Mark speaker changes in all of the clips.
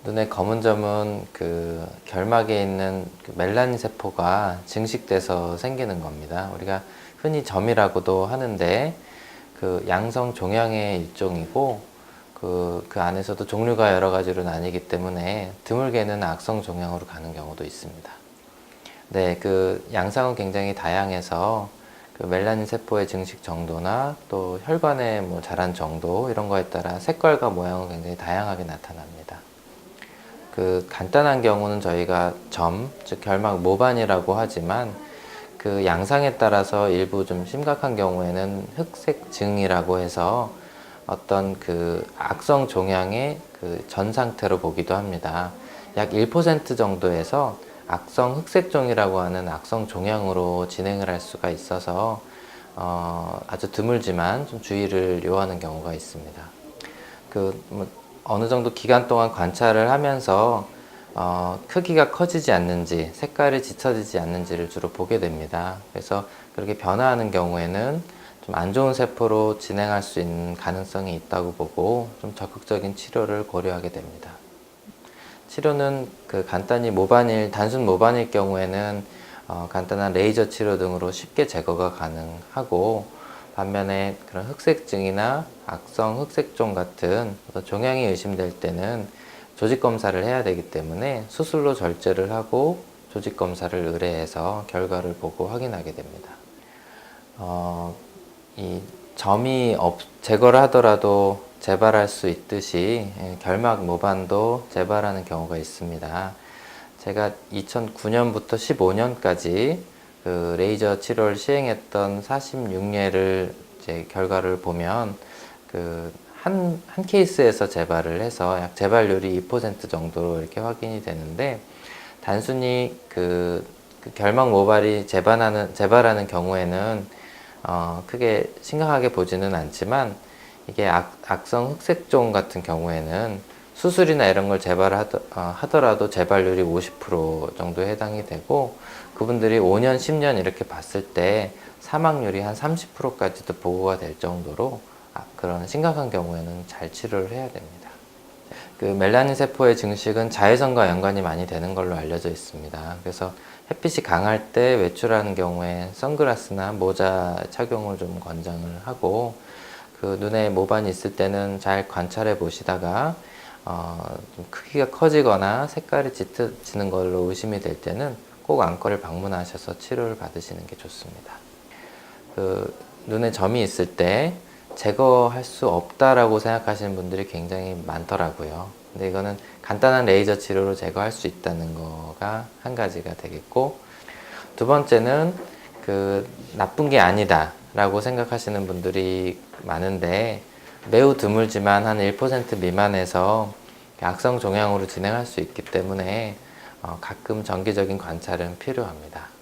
Speaker 1: 눈의 검은 점은 그 결막에 있는 그 멜라닌 세포가 증식돼서 생기는 겁니다. 우리가 흔히 점이라고도 하는데 그 양성 종양의 일종이고 그 안에서도 종류가 여러 가지로 나뉘기 때문에 드물게는 악성 종양으로 가는 경우도 있습니다. 네, 그 양상은 굉장히 다양해서 그 멜라닌 세포의 증식 정도나 또 혈관의 뭐 자란 정도 이런 거에 따라 색깔과 모양은 굉장히 다양하게 나타납니다. 그 간단한 경우는 저희가 점, 즉 결막 모반이라고 하지만 그 양상에 따라서 일부 좀 심각한 경우에는 흑색증이라고 해서 어떤 그 악성 종양의 그 전 상태로 보기도 합니다. 약 1% 정도에서 악성 흑색종이라고 하는 악성 종양으로 진행을 할 수가 있어서 아주 드물지만 좀 주의를 요하는 경우가 있습니다. 뭐 어느 정도 기간 동안 관찰을 하면서 크기가 커지지 않는지, 색깔이 짙어지지 않는지를 주로 보게 됩니다. 그래서 그렇게 변화하는 경우에는 좀 안 좋은 세포로 진행할 수 있는 가능성이 있다고 보고 좀 적극적인 치료를 고려하게 됩니다. 치료는 그 간단히 단순 모반일 경우에는 간단한 레이저 치료 등으로 쉽게 제거가 가능하고, 반면에 그런 흑색증이나 악성 흑색종 같은 어떤 종양이 의심될 때는 조직 검사를 해야 되기 때문에 수술로 절제를 하고 조직 검사를 의뢰해서 결과를 보고 확인하게 됩니다. 이 점이 제거를 하더라도 재발할 수 있듯이 결막 모반도 재발하는 경우가 있습니다. 제가 2009년부터 15년까지 그 레이저 치료를 시행했던 46예를 이제 결과를 보면 그 한 케이스에서 재발을 해서 약 재발률이 2% 정도로 이렇게 확인이 되는데, 단순히 그 결막 모발이 재발하는 경우에는 크게 심각하게 보지는 않지만, 이게 악성 흑색종 같은 경우에는 수술이나 이런 걸 하더라도 재발률이 50% 정도에 해당이 되고, 그분들이 5년, 10년 이렇게 봤을 때 사망률이 한 30%까지도 보고가 될 정도로 그런 심각한 경우에는 잘 치료를 해야 됩니다. 그 멜라닌 세포의 증식은 자외선과 연관이 많이 되는 걸로 알려져 있습니다. 그래서 햇빛이 강할 때 외출하는 경우에 선글라스나 모자 착용을 좀 권장을 하고, 그 눈에 모반이 있을 때는 잘 관찰해 보시다가 좀 크기가 커지거나 색깔이 짙어지는 걸로 의심이 될 때는 꼭 안과를 방문하셔서 치료를 받으시는 게 좋습니다. 그 눈에 점이 있을 때 제거할 수 없다라고 생각하시는 분들이 굉장히 많더라고요. 근데 이거는 간단한 레이저 치료로 제거할 수 있다는 거가 한 가지가 되겠고, 두 번째는 그 나쁜 게 아니다 라고 생각하시는 분들이 많은데, 매우 드물지만 한 1% 미만에서 악성 종양으로 진행할 수 있기 때문에 가끔 정기적인 관찰은 필요합니다.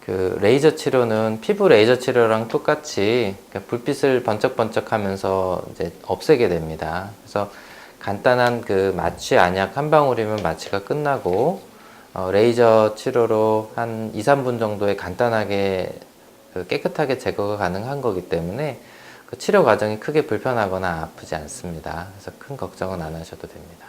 Speaker 1: 그 레이저 치료는 피부 레이저 치료랑 똑같이 불빛을 번쩍번쩍 하면서 이제 없애게 됩니다. 그래서 간단한 그 마취 안약 한 방울이면 마취가 끝나고, 레이저 치료로 한 2~3분 정도에 간단하게 깨끗하게 제거가 가능한 거기 때문에 그 치료 과정이 크게 불편하거나 아프지 않습니다. 그래서 큰 걱정은 안 하셔도 됩니다.